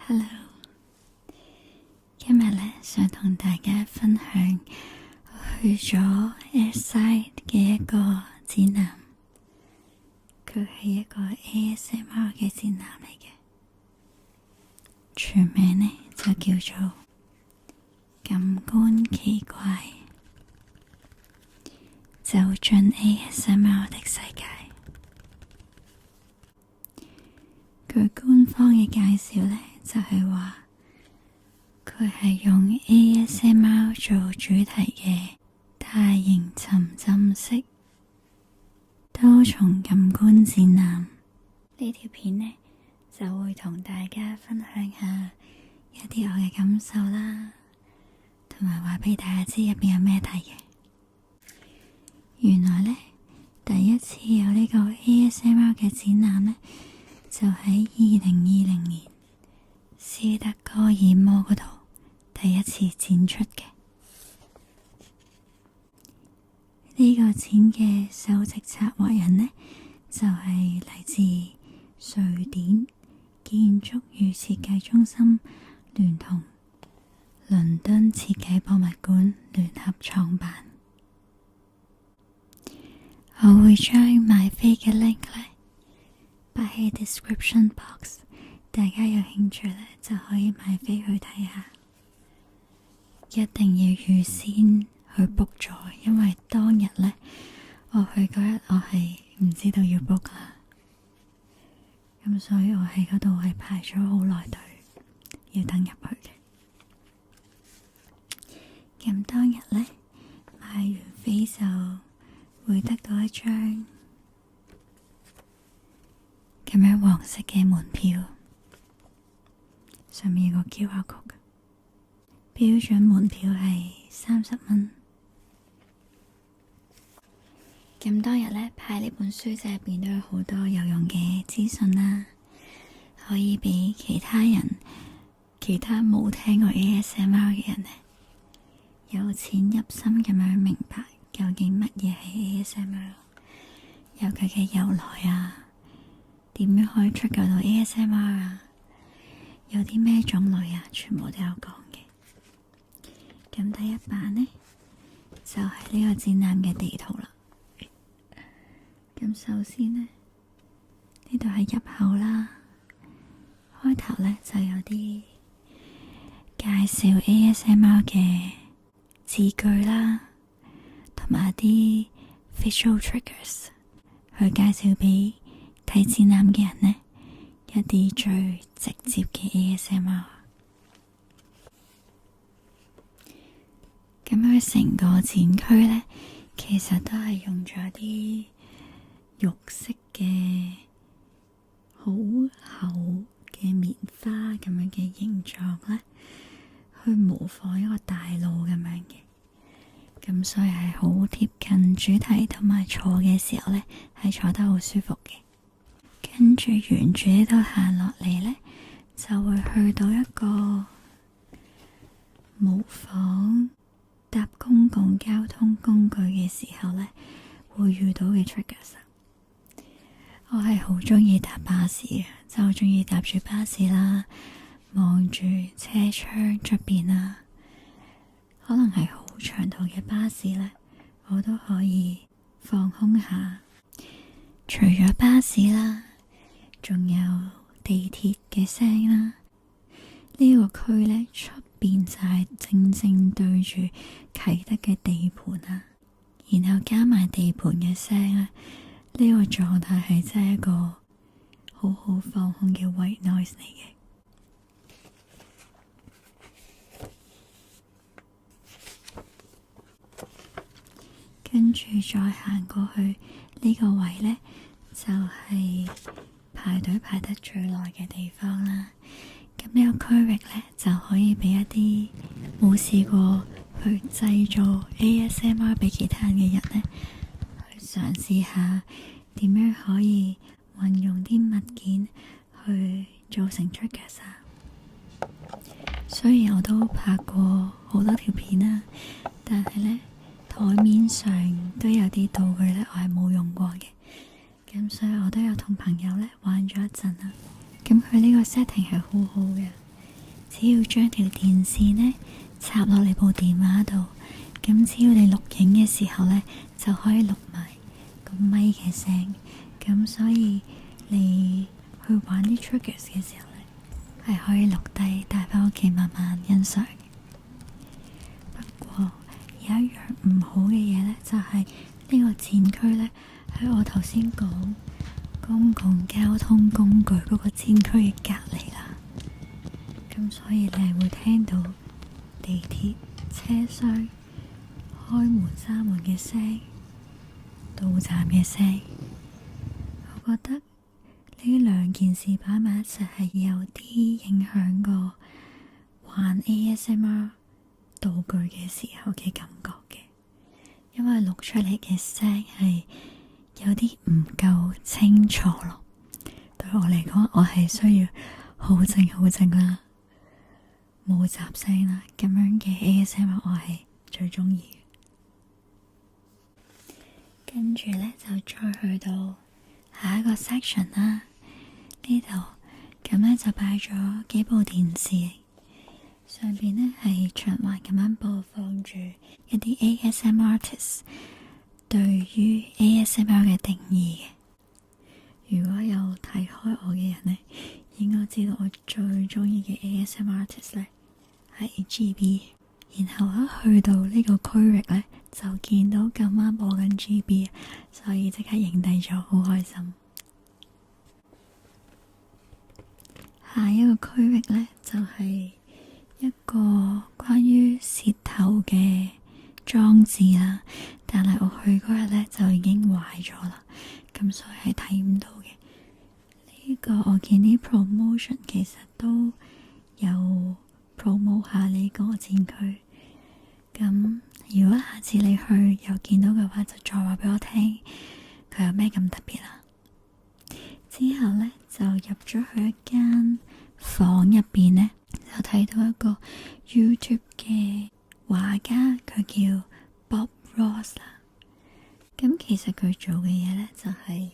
Hello， 今日呢，想同大家分享我去咗 Airside 嘅一個展覽，佢係一個 ASMR 嘅展覽嚟嘅，全名呢就叫做感官奇怪，走進 ASMR 的世界。佢官方嘅介紹呢，就係話佢係用 ASMR 做主題嘅大型沉浸式多重感官展覽。呢條片呢，就會同大家分享下一啲我嘅感受啦，同埋話俾大家知入邊有咩睇嘅。原來呢，第一次有呢個 ASMR 嘅展覽呢，就喺2020年斯德哥爾摩嗰度第一次展出嘅。呢個展嘅首席策劃人呢，就係嚟自瑞典建築與設計中心聯同倫敦設計博物館聯合創辦。我會將買飛嘅 link 呢擺喺 description box， 大家有興趣呢就可以買飛去睇下。一定要預先去 book 咗，因為當日呢，我去嗰日我係唔知道要 book 啦，咁所以我喺嗰度係排咗好耐隊，要等入去嘅。咁當日呢，買完飛就會得到一張咁樣黃色嘅門票，上面有個 QR code， 標準門票係30蚊。咁當日呢，派呢本書仔入邊都有好多有用嘅資訊啦，可以俾其他冇聽過 ASMR 嘅人呢，由淺入深咁樣明白究竟乜嘢係 ASMR， 有佢嘅由來啊，點樣可以出夠到 ASMR 啊，有啲咩種類啊，全部都有講嘅。咁第一版呢，就係呢個展覽嘅地圖啦。咁首先呢，呢度係入口啦，開頭呢就有啲介紹 ASMR 嘅字句啦，同埋一啲 visual triggers 去介紹俾睇展覽嘅人呢，一啲最直接嘅 ASMR。咁佢成個展區呢，其實都係用咗啲肉色嘅好厚嘅棉花咁樣嘅形狀呢，去模仿一個大路咁樣嘅。咁所以係好貼近主題，同埋坐嘅時候呢，係坐得好舒服嘅。跟住沿住呢度行落嚟呢，就會去到一個模仿搭公共交通工具嘅時候呢，會遇到嘅 triggers。我係好鍾意搭巴士嘅，就好鍾意搭住巴士啦，望住車窗出邊啦，可能係好長途嘅巴士呢，我都可以放空下。除咗巴士啦，仲有地鐵嘅聲啦。呢個區呢，出邊就係正正對住啟德嘅地盤啦，然後加埋地盤嘅聲呢，呢個狀態係真係一個好好放空嘅 white noise 嚟嘅。跟住再行過去呢個位呢，就係排隊排得最耐嘅地方啦。咁呢個區域呢，就可以俾一啲冇試過去製造 ASMR 俾其他人嘅人呢，去嘗試下點樣可以運用啲物件去做成 triggers 啊。雖然我都拍過好多條片啦，但係呢，台面上都有啲道具呢，我係冇用過嘅。咁所以我都有同朋友呢玩咗一陣啦。咁佢呢個 setting 係好好嘅，只要將條電線呢插落你部電話度，咁只要你錄影嘅時候呢，就可以錄埋個咪嘅聲。咁所以你去玩啲 triggers 嘅時候呢，係可以錄低帶返屋企慢慢欣賞。不過有一樣唔好嘅嘢呢，就係呢個展區呢，喺我頭先講公共交通工具嗰個展區嘅隔籬啦。咁所以你係會聽到地鐵車廂開門閂門嘅聲，到站嘅聲。我覺得呢兩件事擺埋一齊係有啲影響個玩 ASMR 道具嘅時候嘅感覺嘅，因為錄出嚟嘅聲係有啲唔夠清楚咯。對我嚟講，我係需要好靜好靜啦，冇雜聲啦，咁樣嘅 ASMR 我係最鍾意嘅。跟住呢，就再去到下一個 section 啦，呢度咁呢就擺咗幾部電視，上邊呢係循環咁樣播放住一啲 ASMR artist 對於 ASMR 嘅定義嘅。如果有睇開我嘅人呢，應該知道我最鍾意嘅 ASMR artist 呢係 GB。然後一去到呢個區域呢，就見到咁啱播緊 GB， 所以即刻影低咗，好開心。下一個區域呢，就係一個關於舌頭嘅裝置啦，但係我去嗰日呢，就已經壞咗啦，咁所以係睇唔到嘅。呢個我見啲 promotion 其實都有 promote 下呢個展區。咁如果下次你去又見到嘅話，就再話俾我聽佢有咩咁特別啦。之後呢，就入咗去一間房入邊呢，就睇到一個 YouTube 嘅畫家，佢叫 Bob Ross 啦。咁其實佢做嘅嘢呢，就係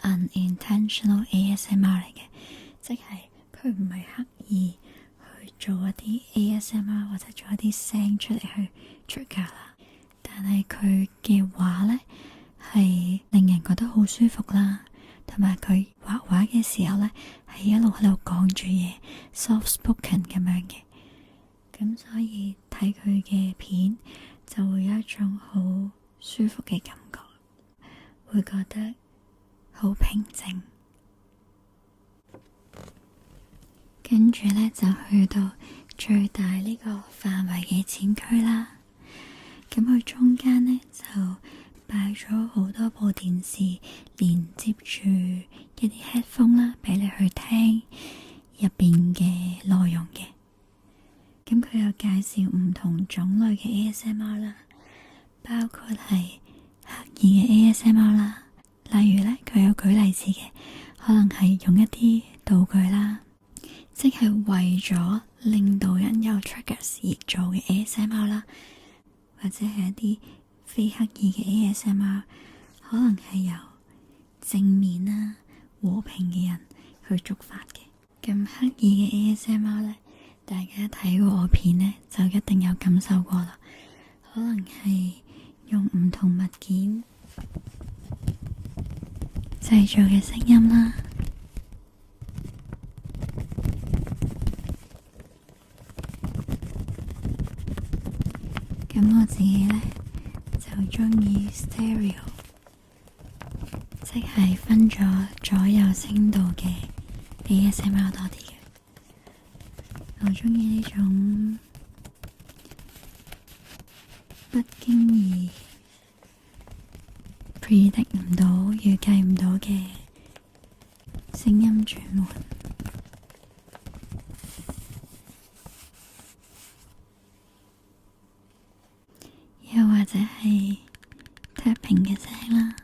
unintentional ASMR 嚟嘅，即係佢唔係刻意去做一啲 ASMR 或者做一啲聲出嚟去 trigger 啦，但係佢嘅畫呢，係令人覺得好舒服啦，同埋佢畫畫嘅時候呢，係一路喺度講住嘢 soft spoken 咁樣嘅，咁所以睇佢嘅片就會有一種好舒服嘅感覺，會覺得好平靜。跟住呢，就去到最大呢個範圍嘅展區啦。咁佢中間呢，就擺咗好多部電視，連接住一啲 headphone 啦，俾你去聽入邊嘅內容嘅。咁佢有介紹唔同種類嘅 ASMR 啦，包括係刻意嘅 ASMR 啦，例如呢，佢有舉例子嘅，可能係用一啲道具啦，即係為咗令到人有 triggers 而做嘅 ASMR 啦，或者係一啲非刻意嘅 ASMR， 可能係由正面啦、和平嘅人去觸發嘅。咁刻意嘅 ASMR 呢，大家睇過我片呢，就一定有感受過啦。可能係用唔同物件製造嘅聲音啦。咁我自己呢，就鍾意 stereo， 即係分咗左右聲道嘅 ASMR 多啲嘅。我鍾意呢種不經意 predict 唔到、預計唔到嘅聲音轉換。又或者係 tapping 嘅聲啦，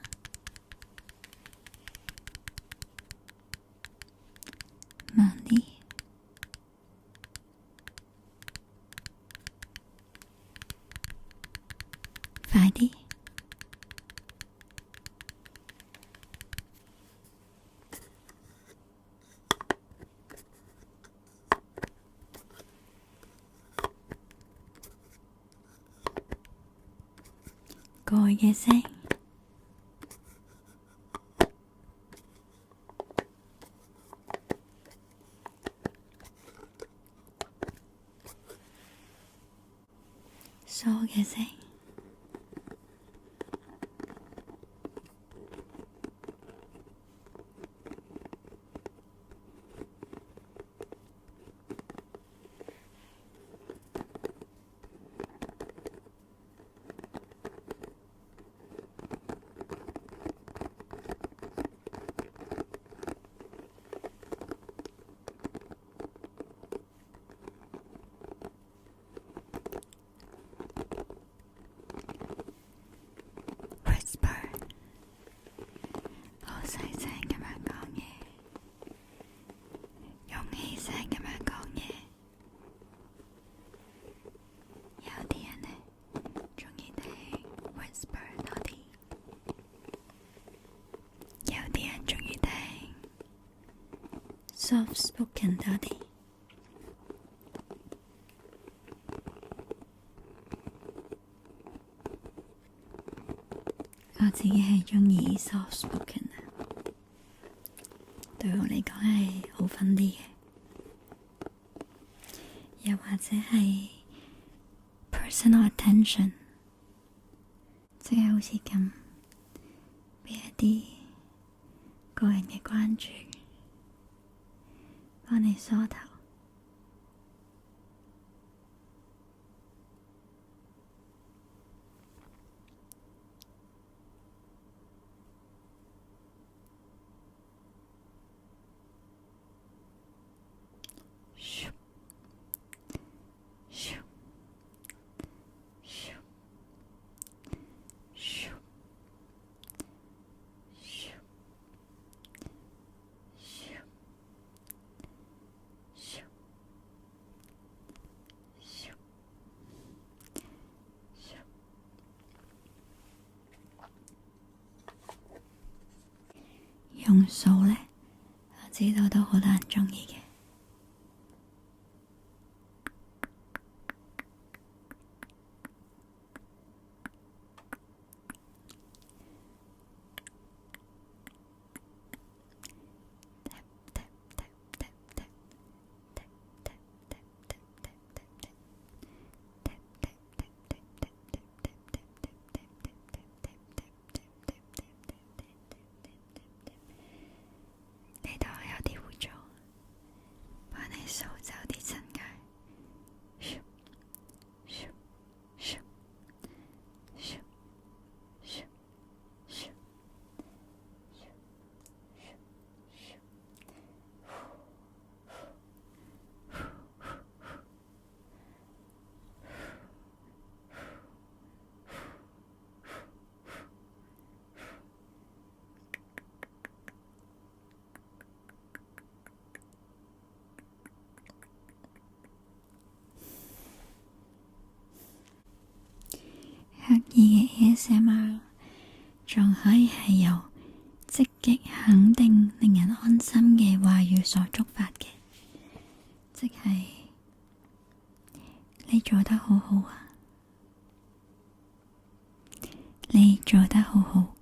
慢啲，快啲，咁蓋嘅聲，梳嘅聲，soft spoken 多啲，我自己係鍾意 soft spoken 啊，對我嚟講係好分啲嘅，又或者係 personal attention，即係好似咁俾一啲個人嘅關注。幫你梳頭，咻咻咻咻咻咻。用數呢，我知道都好多人鍾意嘅。刻意嘅 ASMR 仲可以係由積極肯定、令人安心嘅話語所觸發嘅，即係你做得好好啊，你做得好好，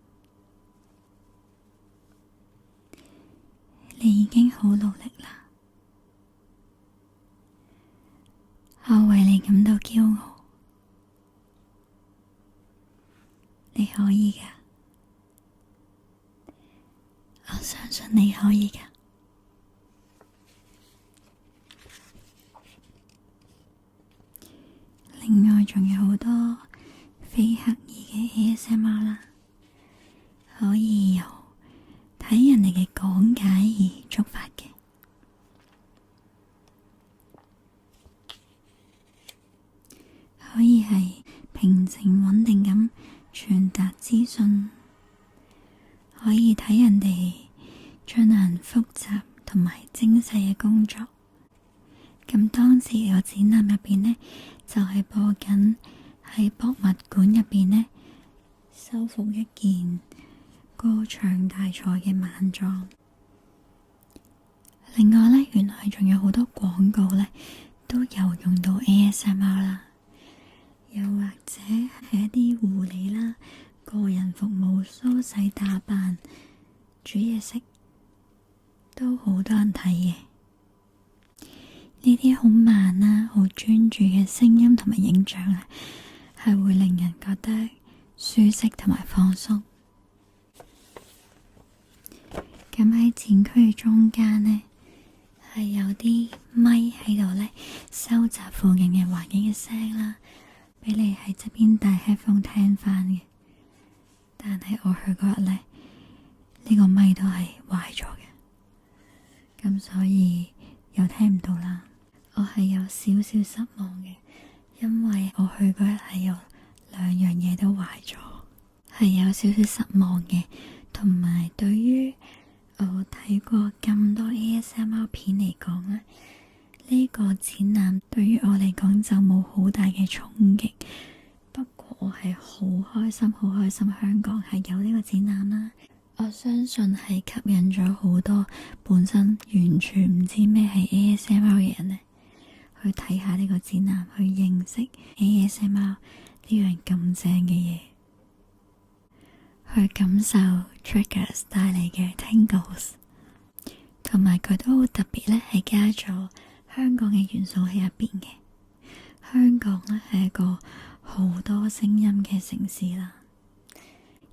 你已經好努力啦，我為你感到驕傲。你可以㗎，我相信你可以㗎。另外仲有好多非刻意嘅 ASMR 啦，可以由睇人哋嘅講解而觸發嘅，可以係平靜穩定咁傳達資訊，可以睇人哋進行複雜同埋精細嘅工作。咁當時個展覽入邊呢，就係播緊喺博物館入邊呢修復一件歌唱大賽嘅晚裝。另外呢，原來仲有好多廣告呢都有用到 ASMR 啦。又或者係一啲護理啦、個人服務、梳洗打扮、煮嘢食，都好多人睇嘅。呢啲好慢啦、好專注嘅聲音同埋影像咧，係會令人覺得舒適同埋放鬆。咁喺展區嘅中間呢，係有啲咪喺度呢，收集附近嘅環境嘅聲啦，俾你喺側邊戴 headphone 聽翻嘅。但係我去嗰日呢，呢個咪都係壞咗嘅，咁所以又聽唔到啦。我係有少少失望嘅，因為我去嗰日係有兩樣嘢都壞咗，係有少少失望嘅。同埋對於我睇過咁多 ASMR 片嚟講咧，呢個展覽對於我嚟講就冇好大嘅衝擊。不過我係好開心，好開心香港係有呢個展覽啦。我相信係吸引咗好多本身完全唔知咩係 ASMR 嘅人呢，去睇下呢個展覽，去認識 ASMR 呢樣咁正嘅嘢，去感受 triggers 帶嚟嘅 tingles， 同埋佢都好特別咧，係加咗香港嘅元素喺入邊嘅。香港咧係一個好多聲音嘅城市啦，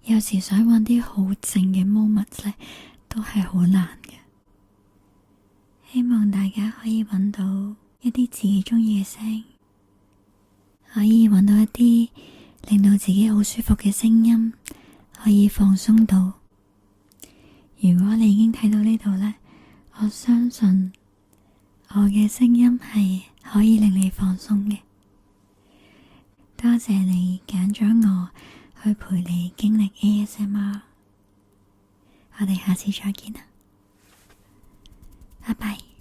有時想搵啲好靜嘅 moments 咧，都係好難嘅。希望大家可以搵到一啲自己鍾意嘅聲，可以搵到一啲令到自己好舒服嘅聲音，可以放鬆到。如果你已經睇到呢度呢，我相信我嘅聲音係可以令你放鬆嘅。多謝你揀咗我去陪你經歷 ASMR， 我哋下次再見啦，拜拜。